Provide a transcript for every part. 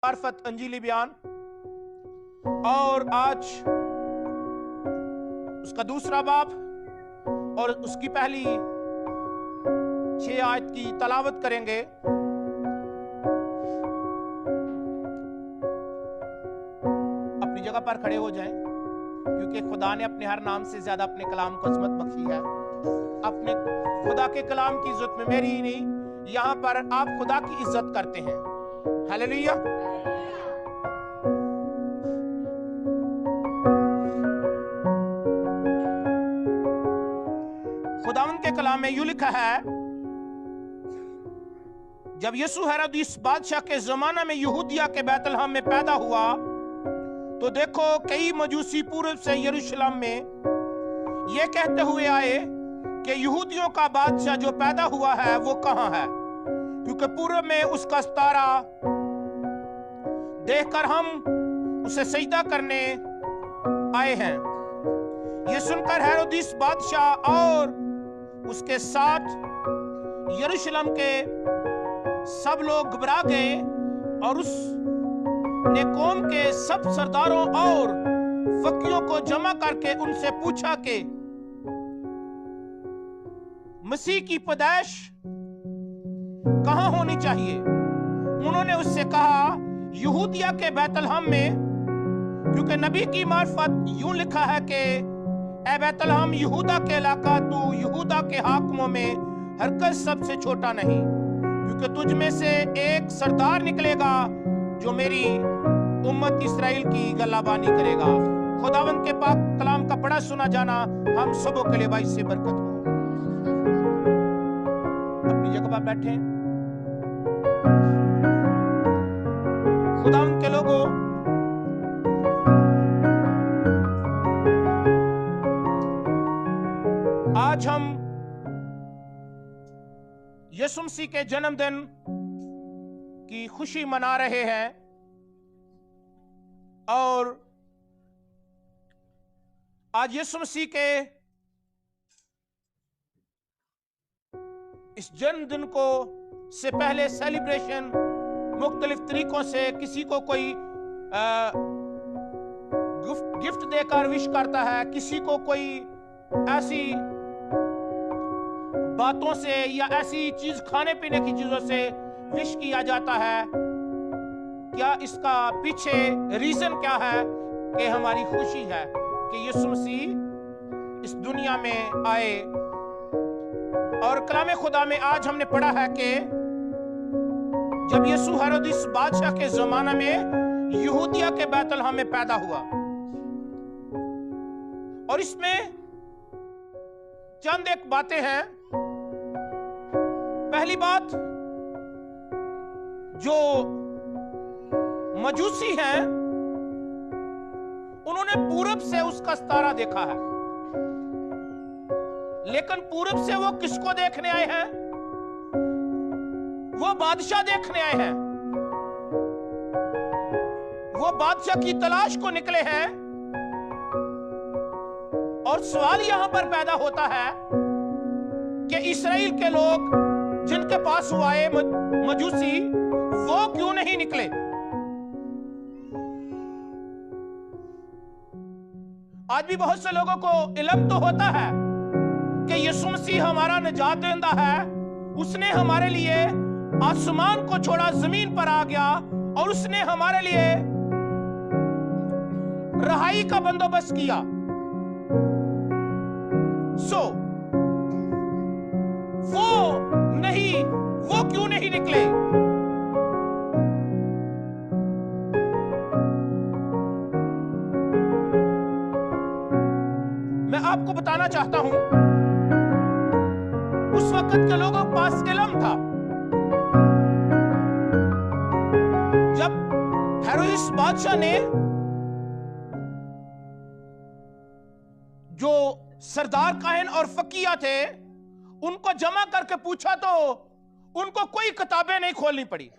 मार्फत अंजीली बयान, और आज उसका दूसरा बाब और उसकी पहली 6 आयत की तलावत करेंगे। अपनी जगह पर खड़े हो जाएं, क्योंकि खुदा ने अपने हर नाम से ज्यादा अपने कलाम को अजमत बख्शी है। अपने खुदा के कलाम की इज्जत में मेरी ही नहीं, यहाँ पर आप खुदा की इज्जत करते हैं। हालेलुया। खुदावंद के कलाम में यूं लिखा है, जब यीशु हेरोदिस बादशाह के जमाना में यहूदिया के बैतलहम में पैदा हुआ, तो देखो कई मजूसी पूर्व से यरूशलेम में ये कहते हुए आए कि यहूदियों का बादशाह जो पैदा हुआ है वो कहाँ है, क्योंकि पूर्व में उसका सितारा देखकर हम उसे सजदा करने आए हैं। ये सुनकर हेरोदिस बादशाह और उसके साथ यरूशलेम के सब लोग घबरा गए, और उसने कौम के सब सरदारों और फकीरों को जमा करके उनसे पूछा कि मसीह की पैदाइश कहां होनी चाहिए। उन्होंने उससे कहा, यहूदिया के बैतलहम में, क्योंकि नबी की मार्फत यूं लिखा है कि ए बैतलहम यहूदा के इलाका, तू यहूदा के हाकिमों में हरकत सबसे छोटा नहीं, क्योंकि तुझ में से एक सरदार निकलेगा जो मेरी उम्मत इस्राएल की गलाबानी करेगा। खुदावंद के पाक कलाम का पढ़ा सुना जाना हम सबों के लिए बाइस से बरकत हो। अपनी जगह पर बैठे। खुदावंद के लोगों, आज हम यीशु मसीह के जन्मदिन की खुशी मना रहे हैं, और आज यीशु मसीह के इस जन्मदिन को से पहले सेलिब्रेशन मुख्तलिफ तरीकों से, किसी को कोई गिफ्ट देकर विश करता है, किसी को कोई ऐसी बातों से या ऐसी चीज खाने पीने की चीजों से विश किया जाता है। क्या इसका पीछे रीजन क्या है? कि हमारी खुशी है कि यीशु मसीह इस दुनिया में आए। और कलाम खुदा में आज हमने पढ़ा है कि जब यीशु हेरोदिस बादशाह के जमाना में यहूदिया के बैतलहम में पैदा हुआ, और इसमें चंद एक बातें हैं। पहली बात, जो मजूसी हैं उन्होंने पूरब से उसका सितारा देखा है, लेकिन पूरब से वो किसको देखने आए हैं? वो बादशाह देखने आए हैं, वो बादशाह की तलाश को निकले हैं। और सवाल यहां पर पैदा होता है कि इस्राएल के लोग जिनके पास वो आए मजूसी, वो क्यों नहीं निकले? आज भी बहुत से लोगों को इल्म तो होता है कि यीशु मसीह हमारा निजात देंदा है, उसने हमारे लिए आसमान को छोड़ा, जमीन पर आ गया, और उसने हमारे लिए रहाई का बंदोबस्त किया। वो क्यों नहीं निकले? मैं आपको बताना चाहता हूं, उस वक्त के लोगों के पास इल्म था। जब हेरोदिस बादशाह ने जो सरदार काहिन और फकीया थे उनको जमा करके पूछा, तो उनको कोई किताबें नहीं खोलनी पड़ी,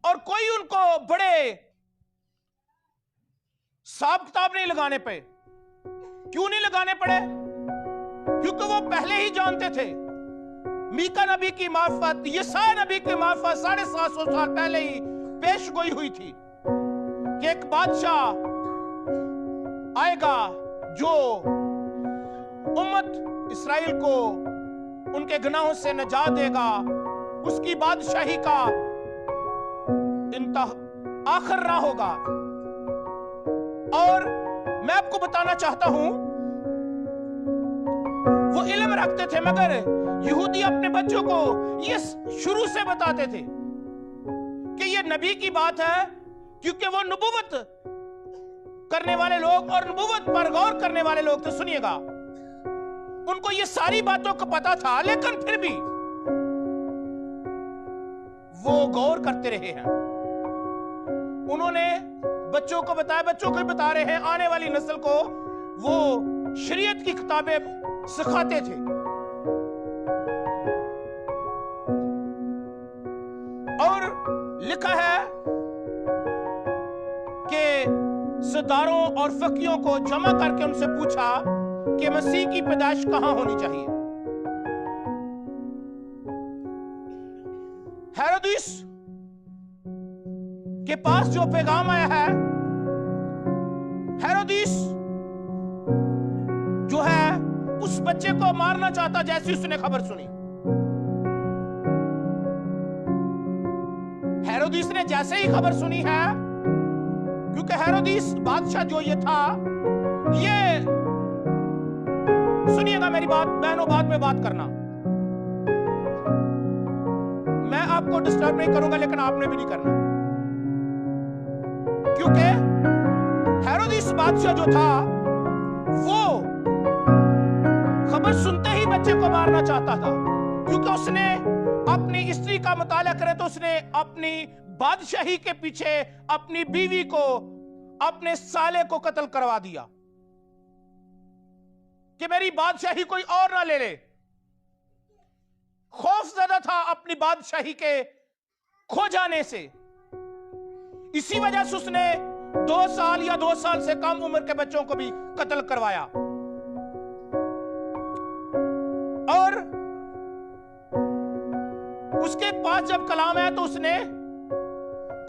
और कोई उनको बड़े हिसाब किताब नहीं लगाने पे। क्यों नहीं लगाने पड़े? क्योंकि वो पहले ही जानते थे, मीका नबी की मार्फत, यशायाह नबी की मार्फत 750 साल पहले ही पेश गोई हुई थी कि एक बादशाह आएगा जो उम्मत इस्राएल को उनके गुनाहों से नजात देगा। उसकी बादशाही का आखिर ना होगा। और मैं आपको बताना चाहता हूं, वो इल्म रखते थे, मगर यहूदी अपने बच्चों को ये शुरू से बताते थे कि ये नबी की बात है, क्योंकि वो नबूवत करने वाले लोग और नबूवत पर गौर करने वाले लोग थे। सुनिएगा, उनको ये सारी बातों का पता था, लेकिन फिर भी वो गौर करते रहे हैं। उन्होंने बच्चों को बताया, बच्चों को बता रहे हैं, आने वाली नस्ल को वो शरीयत की किताबें सिखाते थे। और लिखा है कि सरदारों और फकीयों को जमा करके उनसे पूछा कि मसीह की पैदाइश कहां होनी चाहिए। हेरोदिस के पास जो पैगाम आया है, हेरोदिस जो है उस बच्चे को मारना चाहता जैसी उसने खबर सुनी। हेरोदिस ने जैसे ही खबर सुनी है, क्योंकि हेरोदिस बादशाह जो ये था, ये सुनिएगा मेरी बात बहनों, बाद में बात करना, मैं आपको डिस्टर्ब नहीं करूंगा, लेकिन आपने भी नहीं करना, क्योंकि हेरोदिस बादशाह जो था वो खबर सुनते ही बच्चे को मारना चाहता था, क्योंकि उसने अपनी स्त्री का मुताला करे तो उसने अपनी बादशाही के पीछे अपनी बीवी को, अपने साले को कत्ल करवा दिया कि मेरी बादशाही कोई और ना ले ले। खौफ ज्यादा था अपनी बादशाही के खो जाने से। इसी वजह से उसने 2 साल या 2 साल से कम उम्र के बच्चों को भी कत्ल करवाया। और उसके पास जब कलाम आया तो उसने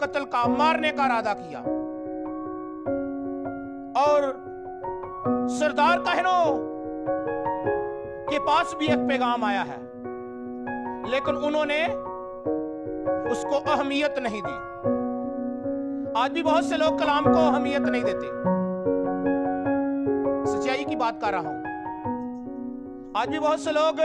कत्ल का, मारने का इरादा किया। और सरदार कहनो के पास भी एक पैगाम आया है, लेकिन उन्होंने उसको अहमियत नहीं दी। आज भी बहुत से लोग कलाम को अहमियत नहीं देते, सच्चाई की बात कर रहा हूं। आज भी बहुत से लोग,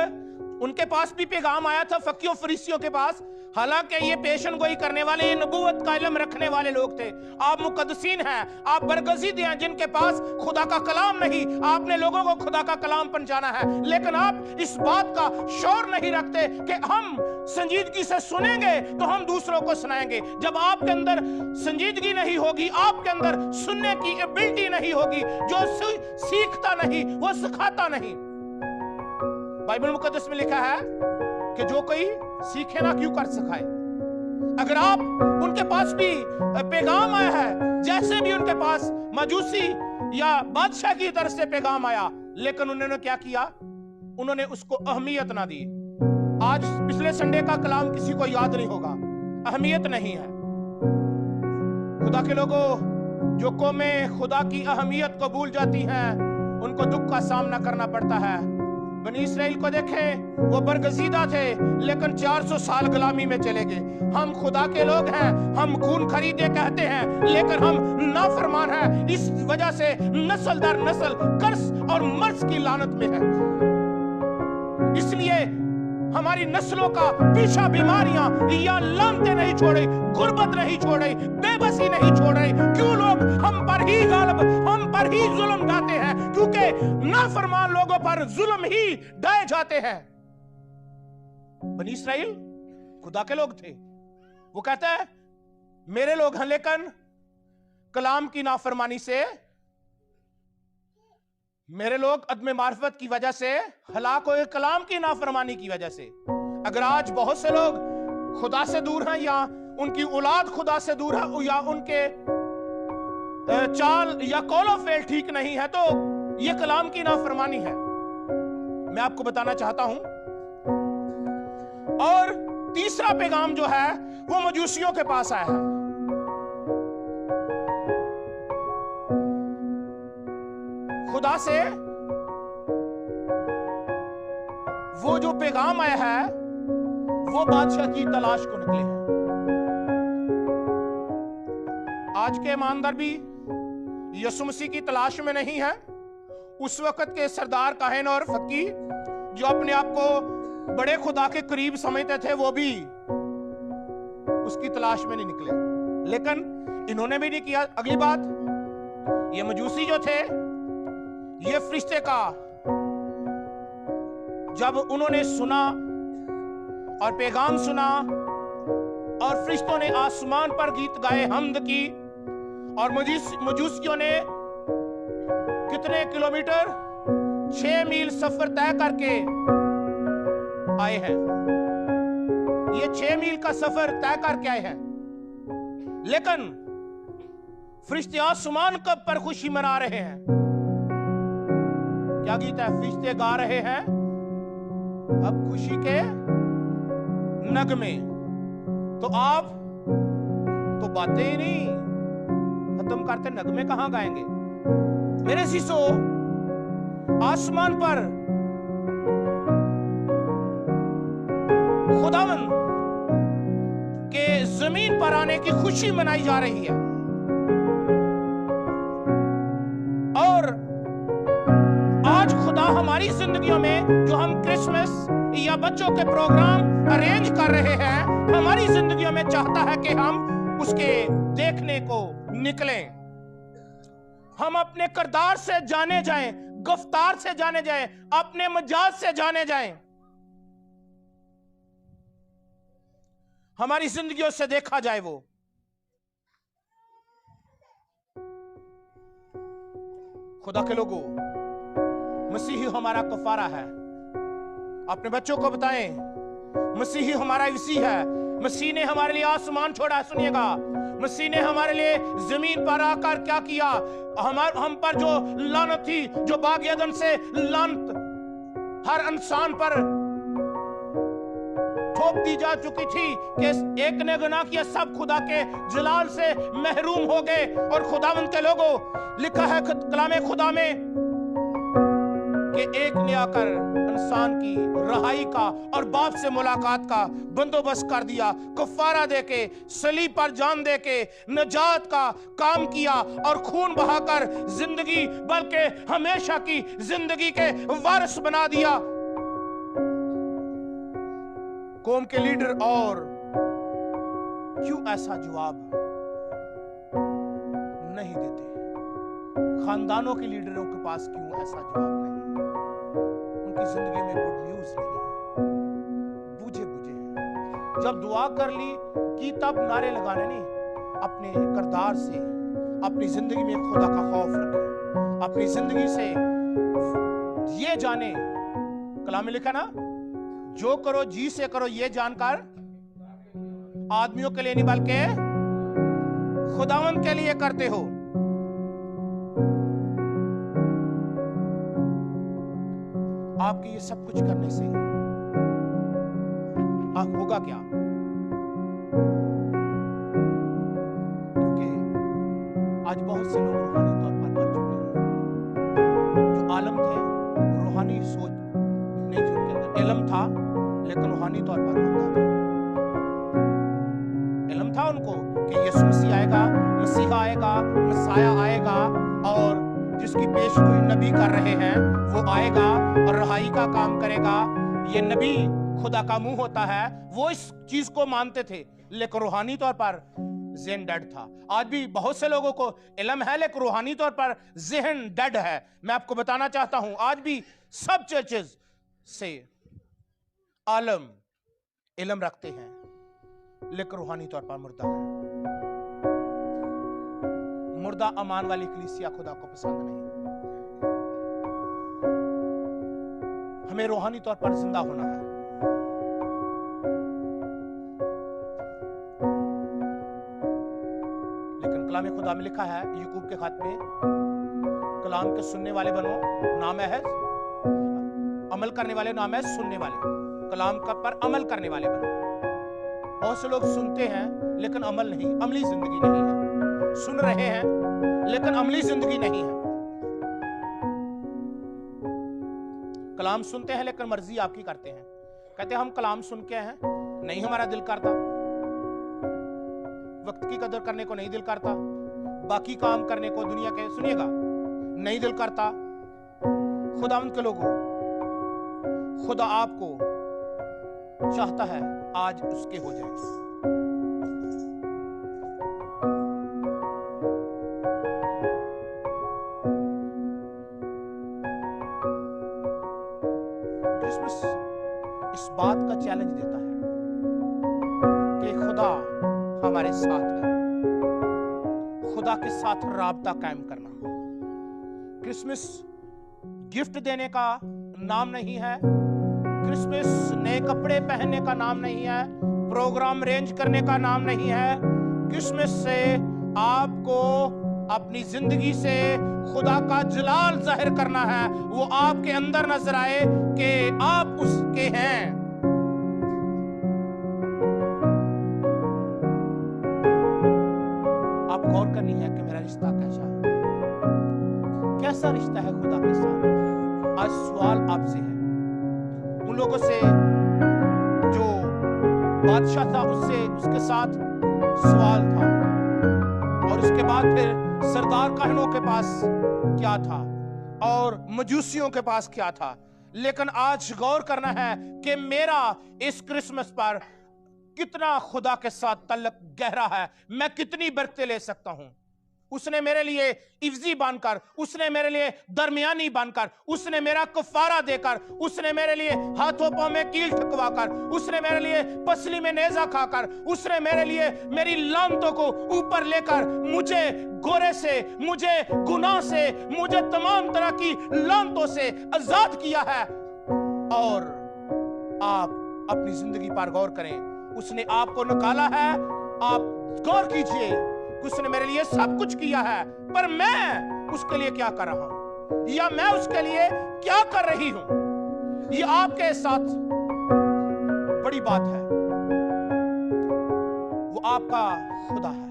उनके पास भी पैगाम आया था फकीयों फरीसियों के पास, हालांकि ये पेशन गोई करने वाले, ये नबूवत का इल्म रखने वाले लोग थे। आप मुकद्दसीन हैं, आप बरगज़ीद हैं, जिनके पास खुदा का कलाम नहीं। आपने लोगों को खुदा का कलाम पहुंचाना है, लेकिन आप इस बात का शौर नहीं रखते कि हम संजीदगी से सुनेंगे तो हम दूसरों को सुनाएंगे। जब आपके अंदर संजीदगी नहीं होगी, आपके अंदर सुनने की एबिलिटी नहीं होगी, जो सीखता नहीं वो सिखाता नहीं। बाइबल मुकद्दस में लिखा है कि जो कोई सीखे ना क्यों कर सिखाए। अगर आप, उनके पास भी पैगाम आया है, जैसे भी उनके पास मजूसी या बादशाह की तरफ से पैगाम आया, लेकिन उन्होंने क्या किया? उन्होंने उसको अहमियत ना दी। आज पिछले संडे का कलाम किसी को याद नहीं होगा, अहमियत नहीं है। खुदा के लोगों, जो कौमें खुदा की अहमियत को भूल जाती हैं, उनको दुख का सामना करना पड़ता है। बनी इसराइल को देखें, वो बरगजीदा थे, लेकिन 400 साल गुलामी में चले गए। हम खुदा के लोग हैं, हम खून खरीदे कहते हैं, लेकिन हम नाफरमान हैं। इस वजह से नस्ल दर नस्ल कर्स और मर्ज की लानत में है। इसलिए हमारी नस्लों का पीछा बीमारियां या लानतें नहीं छोड़े, गुर्बत नहीं छोड़े, बेबसी नहीं छोड़े। क्यों लोग हम पर ही गालिब, हम पर ही जुल्म ढाते हैं? क्योंकि नाफरमान लोगों पर जुल्म ही ढाए जाते हैं। बनी इस्राइल खुदा के लोग थे। वो कहता है मेरे लोग हैं, लेकिन कलाम की नाफरमानी से, मेरे लोग अदम मार्फत की वजह से हलाक हुए, कलाम की नाफरमानी की वजह से। अगर आज बहुत से लोग खुदा से दूर हैं, या उनकी औलाद खुदा से दूर है, या उनके चाल या कौलो फेल ठीक नहीं है, तो ये कलाम की नाफरमानी है। मैं आपको बताना चाहता हूं। और तीसरा पैगाम जो है वो मजूसियों के पास आया है। खुदा से वो जो पैगाम आया है वो बादशाह की तलाश को निकले हैं। आज के ईमानदार भी यीशु मसीह की तलाश में नहीं है। उस वक्त के सरदार काहिन और फकीर जो अपने आप को बड़े खुदा के करीब समझते थे वो भी उसकी तलाश में नहीं निकले, लेकिन इन्होंने भी नहीं किया। अगली बात, ये मजूसी जो थे, ये फरिश्ते का जब उन्होंने सुना और पैगाम सुना और फरिश्तों ने आसमान पर गीत गाए, हम्द की, और मजूसियों ने कितने किलोमीटर, 6 मील सफर तय करके आए हैं। ये 6 मील का सफर तय करके आए हैं, लेकिन फरिश्ते आसमान कब पर खुशी मना रहे हैं। क्या गीत है? फरिश्ते गा रहे हैं अब खुशी के नगमे। तो आप तो बातें ही नहीं खत्म करते, नगमे कहां गाएंगे? मेरे शीशो, आसमान पर खुदावन के जमीन पर आने की खुशी मनाई जा रही है। और आज खुदा हमारी जिंदगियों में जो हम क्रिसमस या बच्चों के प्रोग्राम अरेंज कर रहे हैं, हमारी जिंदगियों में चाहता है कि हम उसके देखने को निकलें। हम अपने किरदार से जाने जाएं, गुफ्तार से जाने जाएं, अपने मजाज से जाने जाएं, हमारी जिंदगियों से देखा जाए वो। खुदा के लोगों, मसीही हमारा कफारा है। अपने बच्चों को बताएं, मसीही हमारा मसीह है। मसीह ने हमारे लिए आसमान छोड़ा। सुनिएगा, मसीह ने हमारे लिए जमीन पर आकर क्या किया? हम पर जो लानत थी, जो बाग एदन से लानत हर इंसान पर थोप दी जा चुकी थी कि एक ने गुनाह किया, सब खुदा के जलाल से महरूम हो गए। और खुदावंद के लोगों, लिखा है कलामे खुदा में कि एक ने आकर इंसान की रहाई का और बाप से मुलाकात का बंदोबस्त कर दिया, कफारा देके, सलीब पर जान देके नजात का काम किया और खून बहाकर जिंदगी, बल्कि हमेशा की जिंदगी के वारिस बना दिया। कौम के लीडर और क्यों ऐसा जवाब नहीं देते? खानदानों के लीडरों के पास क्यों ऐसा जवाब नहीं? उनकी जिंदगी में गुड न्यूज नहीं है, बूझे बूझे हैं। जब दुआ कर ली कि तब नारे लगाने नहीं, अपने किरदार से अपनी जिंदगी में खुदा का खौफ रखें, अपनी जिंदगी से ये जाने, कलाम में लिखा ना, जो करो जी से करो, ये जानकर आदमियों के लिए नहीं बल्कि खुदावंद के लिए करते हो। आपके ये सब कुछ करने से होगा क्या? क्योंकि आज बहुत से लोग रूहानी तौर पर मर चुके हैं। जो आलम थे, रूहानी सोच नहीं थी उनके अंदर। इल्म था लेकिन रूहानी तौर पर मरता था। इल्म था उनको कि यीशु मसीह आएगा, मसीहा आएगा, मसाया आएगा, और जिसकी पेशगोई नबी कर रहे हैं वो आएगा और रहाई का काम करेगा। ये नबी खुदा का मुंह होता है। वो इस चीज को मानते थे, लेकिन रूहानी तौर पर ज़हन डेड था। आज भी बहुत से लोगों को इल्म है लेकिन रूहानी तौर पर ज़हन डेड है। मैं आपको बताना चाहता हूं, आज भी सब चर्चेस से आलम इल्म रखते हैं लेकिन रूहानी तौर पर मुर्दा है। मुर्दा अमान वाली कलीसिया खुदा को पसंद नहीं। हमें रूहानी तौर पर जिंदा होना है। लेकिन कलाम खुदा में लिखा है, याकूब के खत में, कलाम के सुनने वाले बनो, नाम है अमल करने वाले, नाम है सुनने वाले। कलाम का पर अमल करने वाले बनो। बहुत से लोग सुनते हैं लेकिन अमल नहीं, अमली जिंदगी नहीं है। सुन रहे हैं लेकिन अमली जिंदगी नहीं है। कलाम सुनते हैं लेकिन मर्जी आपकी करते हैं। कहते हैं हम कलाम सुन के हैं, नहीं हमारा दिल करता, वक्त की कदर करने को नहीं दिल करता, बाकी काम करने को दुनिया के, सुनिएगा, नहीं दिल करता। खुदावंद के लोगों, खुदा आपको चाहता है आज उसके हो जाए। क्रिसमस इस बात का चैलेंज देता है कि खुदा हमारे साथ है। खुदा के साथ राबता कायम करना। क्रिसमस गिफ्ट देने का नाम नहीं है, क्रिसमस नए कपड़े पहनने का नाम नहीं है, प्रोग्राम अरेंज करने का नाम नहीं है। क्रिसमस से आपको अपनी जिंदगी से खुदा का जलाल जाहिर करना है, वो आपके अंदर नजर आए कि आप उसके हैं। आप गौर करनी है कि मेरा रिश्ता कैसा है, कैसा रिश्ता है खुदा के साथ। आज सवाल आपसे है, उन लोगों से जो बादशाह था उससे, उसके साथ सवाल था, और उसके बाद फिर सरदार काहनों के पास क्या था और मजूसियों के पास क्या था। लेकिन आज गौर करना है कि मेरा इस क्रिसमस पर कितना खुदा के साथ तल्लुक गहरा है, मैं कितनी बरकतें ले सकता हूं। उसने मेरे लिए इफ्जी बनकर, उसने मेरे लिए दरमियानी बनकर, उसने मेरा कफारा देकर, उसने मेरे लिए हाथों पांव में कील ठुकवाकर, उसने मेरे लिए पसली में नेजा खाकर, उसने मेरे लिए मेरी लानतों को ऊपर लेकर मुझे गोरे से, मुझे गुनाह से, मुझे तमाम तरह की लानतों से आजाद किया है। और आप अपनी जिंदगी पर गौर करें, उसने आपको निकाला है। आप गौर कीजिए, उसने मेरे लिए सब कुछ किया है, पर मैं उसके लिए क्या कर रहा हूं, या मैं उसके लिए क्या कर रही हूं। ये आपके साथ बड़ी बात है। वो आपका खुदा है,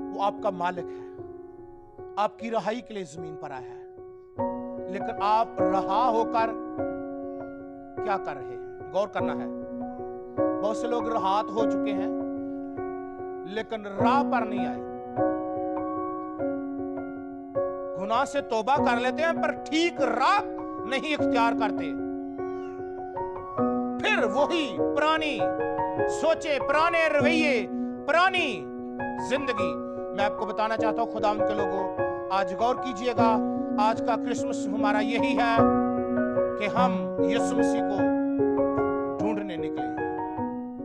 वो आपका मालिक है, आपकी रहाई के लिए जमीन पर आया है, लेकिन आप रहा होकर क्या कर रहे हैं, गौर करना है। बहुत से लोग राहत हो चुके हैं लेकिन राह पर नहीं आए। गुनाह से तौबा कर लेते हैं पर ठीक राह नहीं इख्तियार करते। फिर वही पुरानी सोचे, पुराने रवैये, पुरानी जिंदगी। मैं आपको बताना चाहता हूं खुदावंद के लोगों, आज गौर कीजिएगा, आज का क्रिसमस हमारा यही है कि हम यीशु मसीह को ढूंढने निकले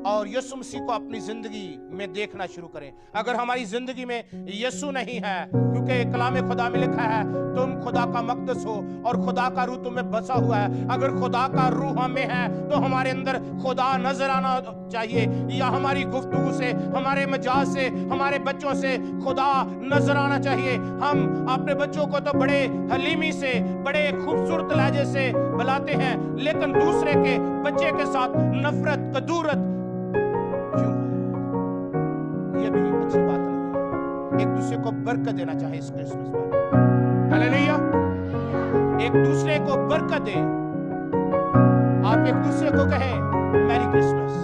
और यीशु मसीह को अपनी जिंदगी में देखना शुरू करें। अगर हमारी जिंदगी में यीशु नहीं है, क्योंकि कलाम खुदा में लिखा है तुम खुदा का मकदस हो और खुदा का रूह तुम्हें बसा हुआ है। अगर खुदा का रूह हमें है तो हमारे अंदर खुदा नजर आना चाहिए, या हमारी गुफ्तगू से, हमारे मजाज से, हमारे बच्चों से खुदा नजर आना चाहिए। हम अपने बच्चों को तो बड़े हलीमी से, बड़े खूबसूरत लहजे से बुलाते हैं, लेकिन दूसरे के बच्चे के साथ नफरत, कदूरत क्यों है? ये भी अच्छी बात नहीं है। एक दूसरे को बरकत देना चाहिए इस क्रिसमस पर। हालेलुया। एक दूसरे को बरकत दे। आप एक दूसरे को कहें मैरी क्रिसमस।